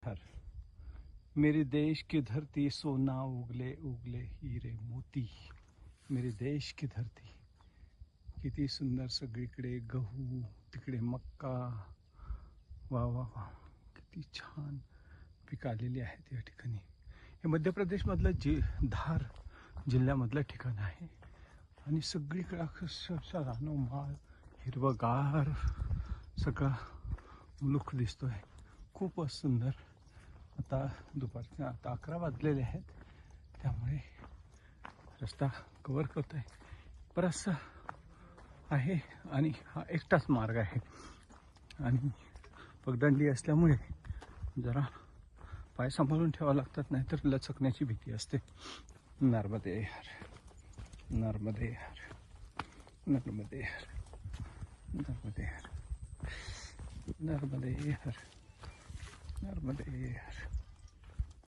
हर। मेरे देश की धरती सोना उगले उगले हीरे मोती। मेरे देश की धरती किती सुंदर, सगळीकडे गहू, तिकडे मक्का, वा वा वा, किती छान पिकं आलेली आहेत या ठिकाणी. हे मध्य प्रदेशमधलं धार जिल्ह्यामधलं ठिकाण आहे आणि सगळीकडे अक्षरशः रानोमाळ, हिरवगार सगळा मुलूख दिसतोय. खूपच सुंदर. आता दुपारचे 11 वाजलेले आहेत, त्यामुळे रस्ता कवर करतोय. बराचसा आहे आणि हा एकटाच मार्ग आहे आणि पगदंडी असल्यामुळे जरा पाय सांभाळून ठेवावं लागतात, नाहीतर लचकण्याची भीती असते. नर्मदे हर, नर्मदे हर, नर्मदे हर, नर्मदे हर, नर्मदे हर, नर्मदे हर.